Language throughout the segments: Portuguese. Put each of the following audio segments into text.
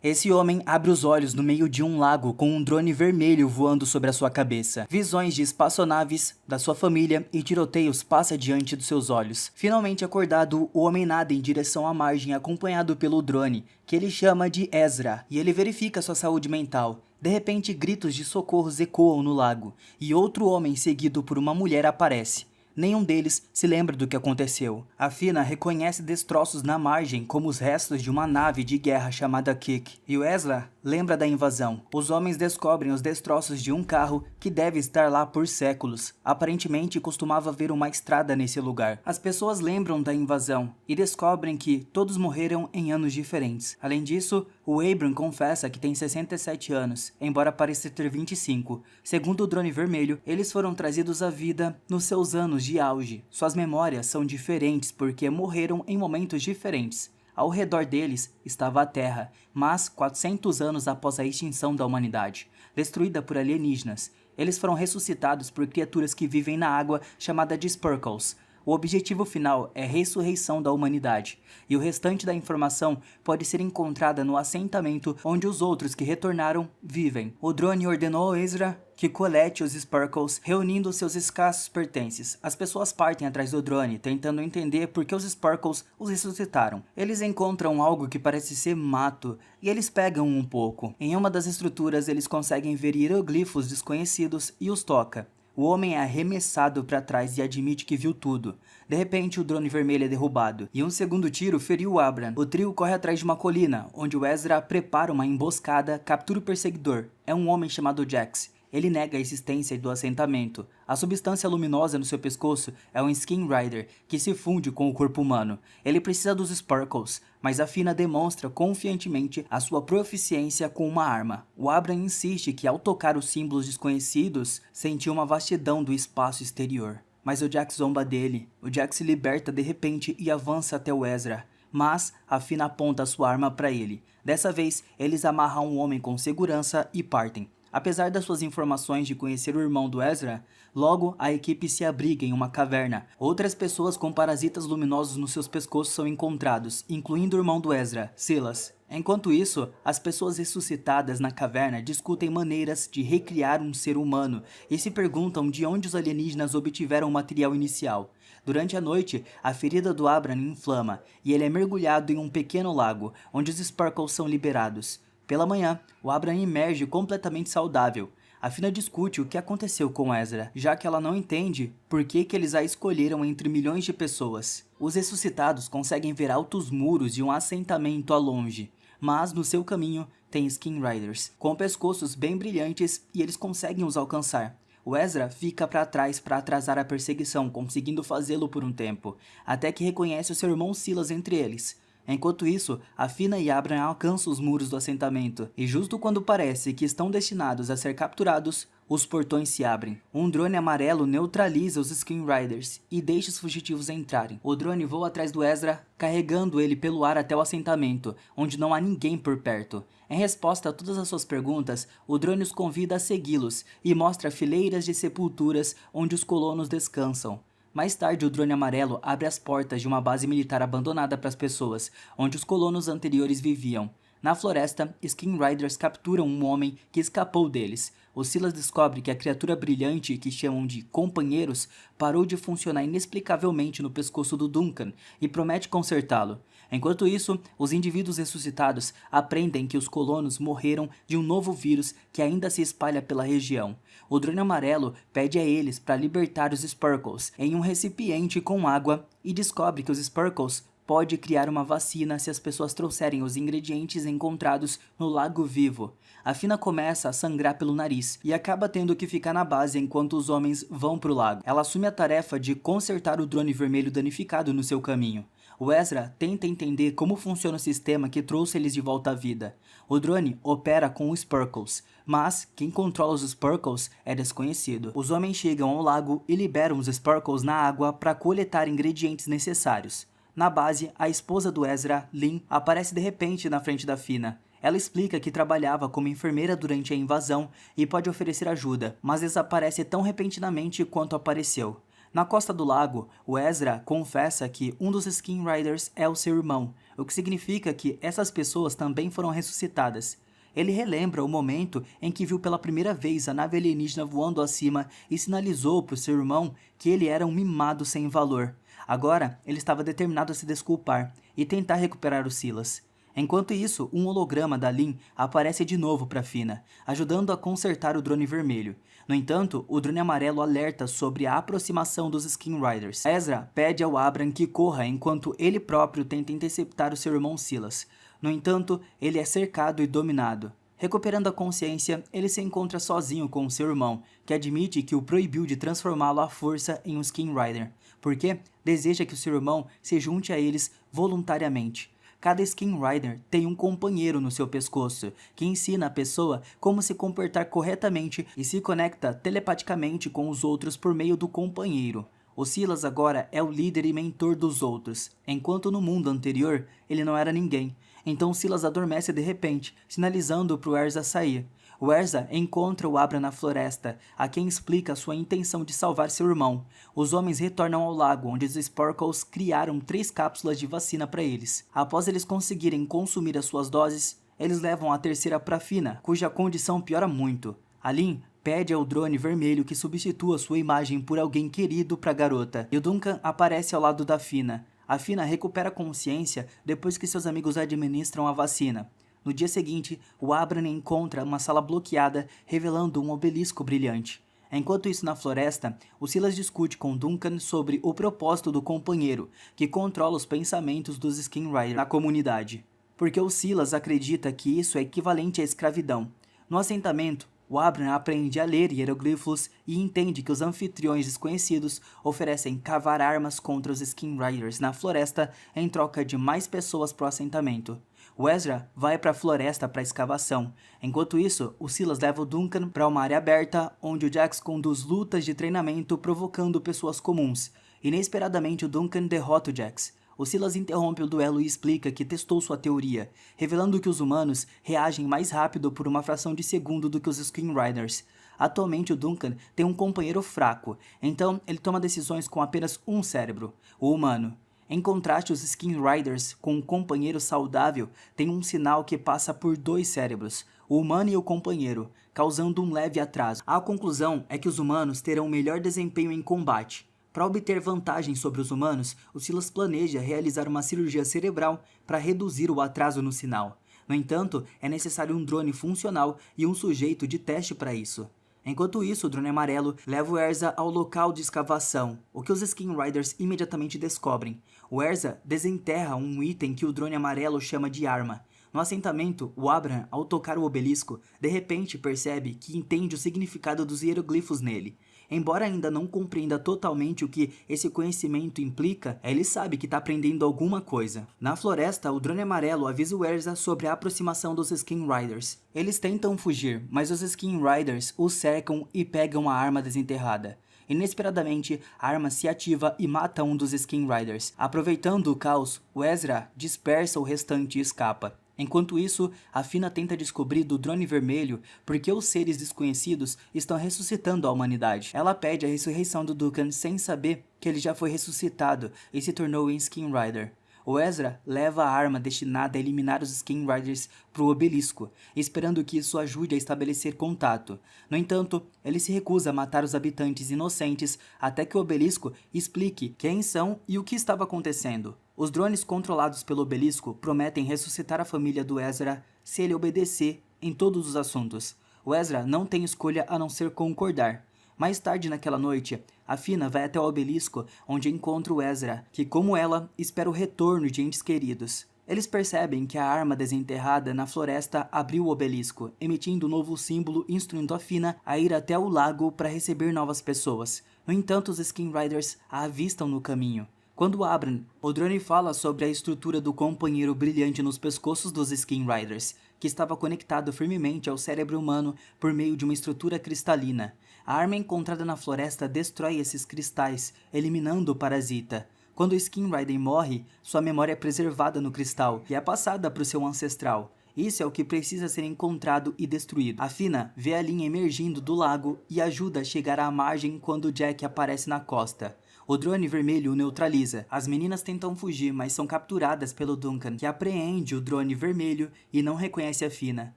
Esse homem abre os olhos no meio de um lago com um drone vermelho voando sobre a sua cabeça. Visões de espaçonaves, da sua família e tiroteios passa diante dos seus olhos. Finalmente acordado, o homem nada em direção à margem acompanhado pelo drone, que ele chama de Ezra, e ele verifica sua saúde mental. De repente, gritos de socorro ecoam no lago, e outro homem seguido por uma mulher aparece. Nenhum deles se lembra do que aconteceu. A Fina reconhece destroços na margem como os restos de uma nave de guerra chamada Kik. E o Ezra lembra da invasão. Os homens descobrem os destroços de um carro que deve estar lá por séculos. Aparentemente costumava haver uma estrada nesse lugar. As pessoas lembram da invasão e descobrem que todos morreram em anos diferentes. Além disso, o Abram confessa que tem 67 anos, embora pareça ter 25. Segundo o drone vermelho, eles foram trazidos à vida nos seus anos de auge. Suas memórias são diferentes porque morreram em momentos diferentes. Ao redor deles estava a Terra, mas 400 anos após a extinção da humanidade, destruída por alienígenas. Eles foram ressuscitados por criaturas que vivem na água chamada de Spurkles. O objetivo final é a ressurreição da humanidade, e o restante da informação pode ser encontrada no assentamento onde os outros que retornaram vivem. O drone ordenou a Ezra que colete os Spurkles, reunindo seus escassos pertences. As pessoas partem atrás do drone, tentando entender por que os Spurkles os ressuscitaram. Eles encontram algo que parece ser mato, e eles pegam um pouco. Em uma das estruturas, eles conseguem ver hieroglifos desconhecidos e os toca. O homem é arremessado para trás e admite que viu tudo. De repente, o drone vermelho é derrubado, e um segundo tiro feriu o Abram. O trio corre atrás de uma colina, onde o Ezra prepara uma emboscada, captura o perseguidor. É um homem chamado Jax. Ele nega a existência do assentamento. A substância luminosa no seu pescoço é um Skin Rider, que se funde com o corpo humano. Ele precisa dos Sparkles, mas a Fina demonstra confiantemente a sua proficiência com uma arma. O Abram insiste que ao tocar os símbolos desconhecidos, sentiu uma vastidão do espaço exterior. Mas o Jax zomba dele. O Jax se liberta de repente e avança até o Ezra. Mas a Fina aponta sua arma para ele. Dessa vez, eles amarram o homem com segurança e partem. Apesar das suas informações de conhecer o irmão do Ezra, logo a equipe se abriga em uma caverna. Outras pessoas com parasitas luminosos nos seus pescoços são encontrados, incluindo o irmão do Ezra, Silas. Enquanto isso, as pessoas ressuscitadas na caverna discutem maneiras de recriar um ser humano e se perguntam de onde os alienígenas obtiveram o material inicial. Durante a noite, a ferida do Abram inflama e ele é mergulhado em um pequeno lago, onde os Sparkles são liberados. Pela manhã, o Abram emerge completamente saudável. A Fina discute o que aconteceu com Ezra, já que ela não entende por que eles a escolheram entre milhões de pessoas. Os ressuscitados conseguem ver altos muros de um assentamento a longe, mas no seu caminho tem Skin Riders, com pescoços bem brilhantes e eles conseguem os alcançar. O Ezra fica para trás para atrasar a perseguição, conseguindo fazê-lo por um tempo, até que reconhece o seu irmão Silas entre eles. Enquanto isso, a Fina e Abram alcançam os muros do assentamento, e justo quando parece que estão destinados a ser capturados, os portões se abrem. Um drone amarelo neutraliza os Skin Riders e deixa os fugitivos entrarem. O drone voa atrás do Ezra, carregando ele pelo ar até o assentamento, onde não há ninguém por perto. Em resposta a todas as suas perguntas, o drone os convida a segui-los e mostra fileiras de sepulturas onde os colonos descansam. Mais tarde, o drone amarelo abre as portas de uma base militar abandonada para as pessoas, onde os colonos anteriores viviam. Na floresta, Skin Riders capturam um homem que escapou deles. O Silas descobre que a criatura brilhante, que chamam de companheiros, parou de funcionar inexplicavelmente no pescoço do Duncan e promete consertá-lo. Enquanto isso, os indivíduos ressuscitados aprendem que os colonos morreram de um novo vírus que ainda se espalha pela região. O drone amarelo pede a eles para libertar os Spurkles em um recipiente com água e descobre que os Spurkles pode criar uma vacina se as pessoas trouxerem os ingredientes encontrados no Lago Vivo. A Fina começa a sangrar pelo nariz e acaba tendo que ficar na base enquanto os homens vão para o lago. Ela assume a tarefa de consertar o drone vermelho danificado no seu caminho. O Ezra tenta entender como funciona o sistema que trouxe eles de volta à vida. O drone opera com os Spurkles, mas quem controla os Spurkles é desconhecido. Os homens chegam ao lago e liberam os Spurkles na água para coletar ingredientes necessários. Na base, a esposa do Ezra, Lynn, aparece de repente na frente da Fina. Ela explica que trabalhava como enfermeira durante a invasão e pode oferecer ajuda, mas desaparece tão repentinamente quanto apareceu. Na costa do lago, o Ezra confessa que um dos Skin Riders é o seu irmão, o que significa que essas pessoas também foram ressuscitadas. Ele relembra o momento em que viu pela primeira vez a nave alienígena voando acima e sinalizou para o seu irmão que ele era um mimado sem valor. Agora, ele estava determinado a se desculpar e tentar recuperar o Silas. Enquanto isso, um holograma da Lin aparece de novo para Fina, ajudando a consertar o drone vermelho. No entanto, o drone amarelo alerta sobre a aproximação dos Skin Riders. Ezra pede ao Abram que corra enquanto ele próprio tenta interceptar o seu irmão Silas. No entanto, ele é cercado e dominado. Recuperando a consciência, ele se encontra sozinho com seu irmão, que admite que o proibiu de transformá-lo à força em um Skin Rider, porque deseja que o seu irmão se junte a eles voluntariamente. Cada Skin Rider tem um companheiro no seu pescoço, que ensina a pessoa como se comportar corretamente e se conecta telepaticamente com os outros por meio do companheiro. O Silas agora é o líder e mentor dos outros, enquanto no mundo anterior ele não era ninguém. Então Silas adormece de repente, sinalizando para o Ezra sair. O Ezra encontra o Abram na floresta, a quem explica sua intenção de salvar seu irmão. Os homens retornam ao lago, onde os Sporkles criaram 3 cápsulas de vacina para eles. Após eles conseguirem consumir as suas doses, eles levam a terceira para Fina, cuja condição piora muito. A Lin pede ao drone vermelho que substitua sua imagem por alguém querido para a garota, e o Duncan aparece ao lado da Fina. A Fina recupera a consciência depois que seus amigos administram a vacina. No dia seguinte, o Abram encontra uma sala bloqueada, revelando um obelisco brilhante. Enquanto isso, na floresta, o Silas discute com Duncan sobre o propósito do companheiro, que controla os pensamentos dos Skin Riders na comunidade. Porque o Silas acredita que isso é equivalente à escravidão. No assentamento, o Abram aprende a ler hieroglifos e entende que os anfitriões desconhecidos oferecem cavar armas contra os Skin Riders na floresta em troca de mais pessoas para o assentamento. O Ezra vai para a floresta para escavação. Enquanto isso, o Silas leva o Duncan para uma área aberta, onde o Jax conduz lutas de treinamento provocando pessoas comuns. Inesperadamente, o Duncan derrota o Jax. O Silas interrompe o duelo e explica que testou sua teoria, revelando que os humanos reagem mais rápido por uma fração de segundo do que os Skin Riders. Atualmente, o Duncan tem um companheiro fraco, então ele toma decisões com apenas um cérebro, o humano. Em contraste, os Skin Riders, com um companheiro saudável, têm um sinal que passa por 2 cérebros, o humano e o companheiro, causando um leve atraso. A conclusão é que os humanos terão melhor desempenho em combate. Para obter vantagem sobre os humanos, o Silas planeja realizar uma cirurgia cerebral para reduzir o atraso no sinal. No entanto, é necessário um drone funcional e um sujeito de teste para isso. Enquanto isso, o drone amarelo leva o Ezra ao local de escavação, o que os Skin Riders imediatamente descobrem. O Ezra desenterra um item que o drone amarelo chama de arma. No assentamento, o Abram, ao tocar o obelisco, de repente percebe que entende o significado dos hieroglifos nele. Embora ainda não compreenda totalmente o que esse conhecimento implica, ele sabe que está aprendendo alguma coisa. Na floresta, o drone amarelo avisa o Ezra sobre a aproximação dos Skin Riders. Eles tentam fugir, mas os Skin Riders os cercam e pegam a arma desenterrada. Inesperadamente, a arma se ativa e mata um dos Skin Riders. Aproveitando o caos, o Ezra dispersa o restante e escapa. Enquanto isso, a Fina tenta descobrir do drone vermelho porque os seres desconhecidos estão ressuscitando a humanidade. Ela pede a ressurreição do Duncan sem saber que ele já foi ressuscitado e se tornou um Skin Rider. O Ezra leva a arma destinada a eliminar os Skin Riders para o obelisco, esperando que isso ajude a estabelecer contato. No entanto, ele se recusa a matar os habitantes inocentes até que o obelisco explique quem são e o que estava acontecendo. Os drones controlados pelo obelisco prometem ressuscitar a família do Ezra se ele obedecer em todos os assuntos. O Ezra não tem escolha a não ser concordar. Mais tarde naquela noite, a Fina vai até o obelisco, onde encontra o Ezra, que como ela, espera o retorno de entes queridos. Eles percebem que a arma desenterrada na floresta abriu o obelisco, emitindo um novo símbolo instruindo a Fina a ir até o lago para receber novas pessoas. No entanto, os Skin Riders a avistam no caminho. Quando Abram, o drone fala sobre a estrutura do companheiro brilhante nos pescoços dos Skin Riders, que estava conectado firmemente ao cérebro humano por meio de uma estrutura cristalina. A arma encontrada na floresta destrói esses cristais, eliminando o parasita. Quando o Skin Rider morre, sua memória é preservada no cristal e é passada para o seu ancestral. Isso é o que precisa ser encontrado e destruído. A Fina vê a Lynn emergindo do lago e ajuda a chegar à margem quando Jack aparece na costa. O drone vermelho o neutraliza. As meninas tentam fugir, mas são capturadas pelo Duncan, que apreende o drone vermelho e não reconhece a Fina,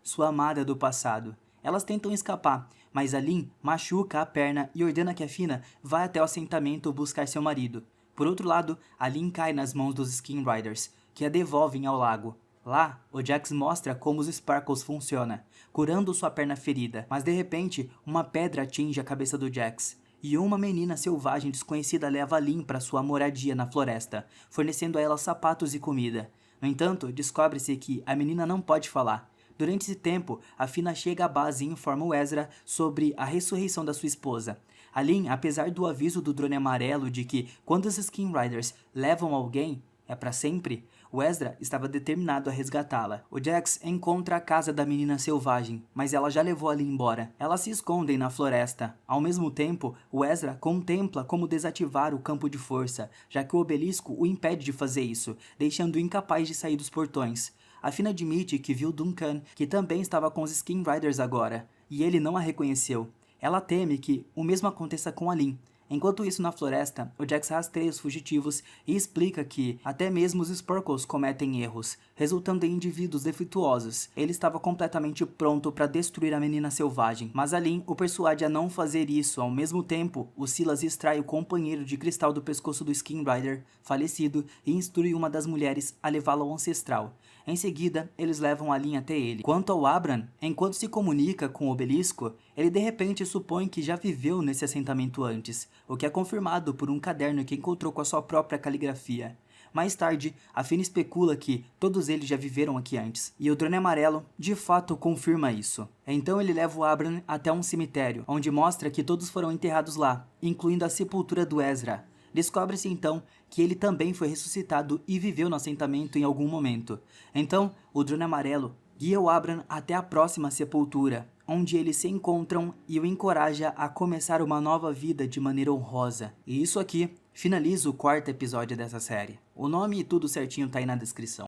sua amada do passado. Elas tentam escapar, mas a Lynn machuca a perna e ordena que a Fina vá até o assentamento buscar seu marido. Por outro lado, a Lynn cai nas mãos dos Skin Riders, que a devolvem ao lago. Lá, o Jax mostra como os Sparkles funcionam, curando sua perna ferida, mas de repente, uma pedra atinge a cabeça do Jax. E uma menina selvagem desconhecida leva a Lynn para sua moradia na floresta, fornecendo a ela sapatos e comida. No entanto, descobre-se que a menina não pode falar. Durante esse tempo, a Fina chega à base e informa o Ezra sobre a ressurreição da sua esposa. A Lynn, apesar do aviso do drone amarelo de que quando os Skin Riders levam alguém, é para sempre, o Ezra estava determinado a resgatá-la. O Jax encontra a casa da menina selvagem, mas ela já levou a Lynn embora. Elas se escondem na floresta. Ao mesmo tempo, o Ezra contempla como desativar o campo de força, já que o obelisco o impede de fazer isso, deixando-o incapaz de sair dos portões. A Fina admite que viu Duncan, que também estava com os Skin Riders agora, e ele não a reconheceu. Ela teme que o mesmo aconteça com a Lynn. Enquanto isso, na floresta, o Jax rastreia os fugitivos e explica que até mesmo os Sparkles cometem erros, resultando em indivíduos defeituosos. Ele estava completamente pronto para destruir a menina selvagem, mas a Lynn o persuade a não fazer isso. Ao mesmo tempo, o Silas extrai o companheiro de cristal do pescoço do Skin Rider, falecido, e instrui uma das mulheres a levá-lo ao ancestral. Em seguida, eles levam a Lynn até ele. Quanto ao Abram, enquanto se comunica com o obelisco, ele de repente supõe que já viveu nesse assentamento antes, o que é confirmado por um caderno que encontrou com a sua própria caligrafia. Mais tarde, a Fina especula que todos eles já viveram aqui antes, e o drone amarelo de fato confirma isso. Então ele leva o Abram até um cemitério, onde mostra que todos foram enterrados lá, incluindo a sepultura do Ezra. Descobre-se então que ele também foi ressuscitado e viveu no assentamento em algum momento. Então, o drone amarelo guia o Abram até a próxima sepultura, onde eles se encontram e o encoraja a começar uma nova vida de maneira honrosa. E isso aqui finaliza o 4º episódio dessa série. O nome e tudo certinho tá aí na descrição.